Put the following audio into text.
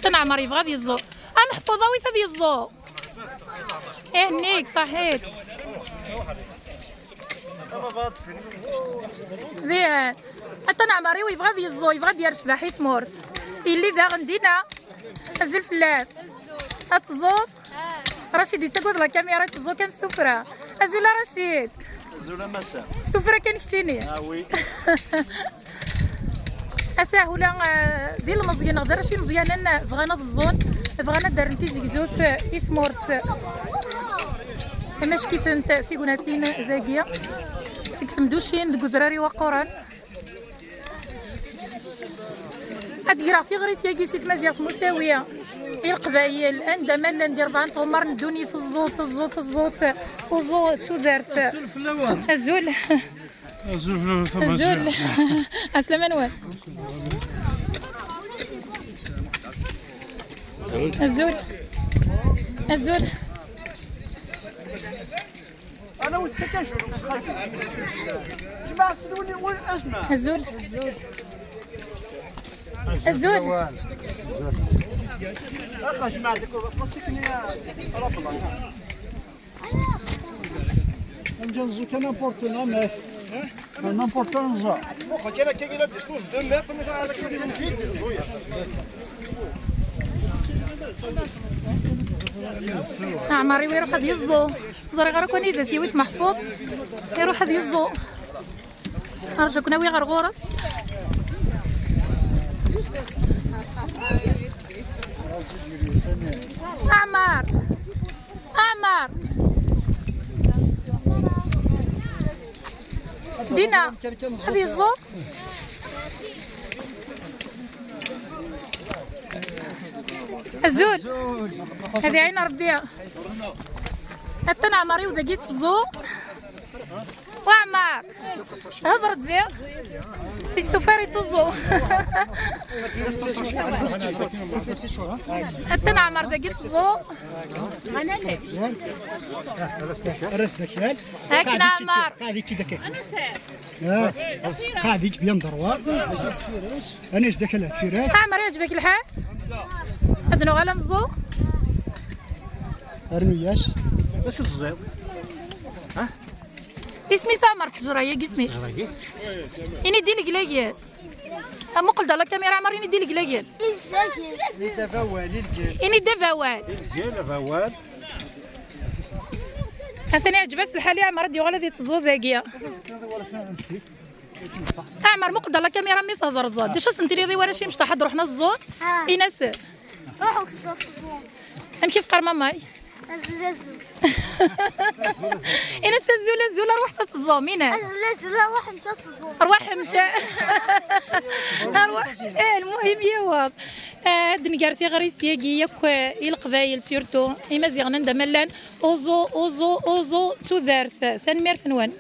حتى نعمر يبغى ذي الزو محفوظه ويث ذي الزو نيك صحيح ذي حتى نعمري ويبغى ذي الزو يبغى ديال شباحي ثمورث اللي ذا غندينا ازل فلان اتزو رشيد يتقود لا كاميرا تزو كان ستوفرا ازولا رشيد زولا مساء ستوفرا كان كشتيني وي أساهولا ذي المزيان نقدر شي مزيان بغانا الزون بغانا دار نتي زيكزوث إثمورث ماش كيف انت في قناتين ذاكية سيك ثمدوشين دكو زراري وقران هاد في غريس ياكي سيت مزيغ مساوية القبايل عندما ندير بعض عمر ندوني في الزوت وزو تودارت الزول الزول أسلم أنوار الزول انا والسكاشو جماعه تدوني اسمع الزول اخا جماعه بلاستيكني رافضه نجوزو كان امبورتون مات امبورتون زا واخا كاين كاين الدستور ديال هذا كاين فيك عمري ويروح هاد يزو زري غير كون اذا تيويت محفوظ يروح هاد يزو ارجع كنا وي غير غورس اعمر دينا هادي يزو الزول هذه عين ربيها حتى نعمري ودقيت الزو وعمر هضرت زي السفاري تزو حتى نعمر دقيت الزو انا ليه راسك ياك هاك نعمر قاعد يتدك قاعد يجيب ينضروا انا ايش داك الفراش نعمر يعجبك الحال هذا غالا نزو ارمياش اش تزيد اسمي سامر تجرى اسمي اني دي القلاقيل اما قلت على الكاميرا عمر اني دي القلاقيل اني دافوال فوال حسن يعجبس الحالي عمر دي غالا دي تزو ذاكيه عمر مقد على الكاميرا مي تهضر زاد ديش سمتي لي ورا شي مش تحضر روحنا الزود ايناس روحوا كتزوم ام كيف قرمه ماي ازول ايناس الزوله روح تتزوم ايناس ازول روح انت تزوم ارواح نتا ارواح المهم يواب هاد نكارتي غير سياكي ياك القبايل سيرتو مزيان ندملان اوزو تودارت ثان ميرث نوان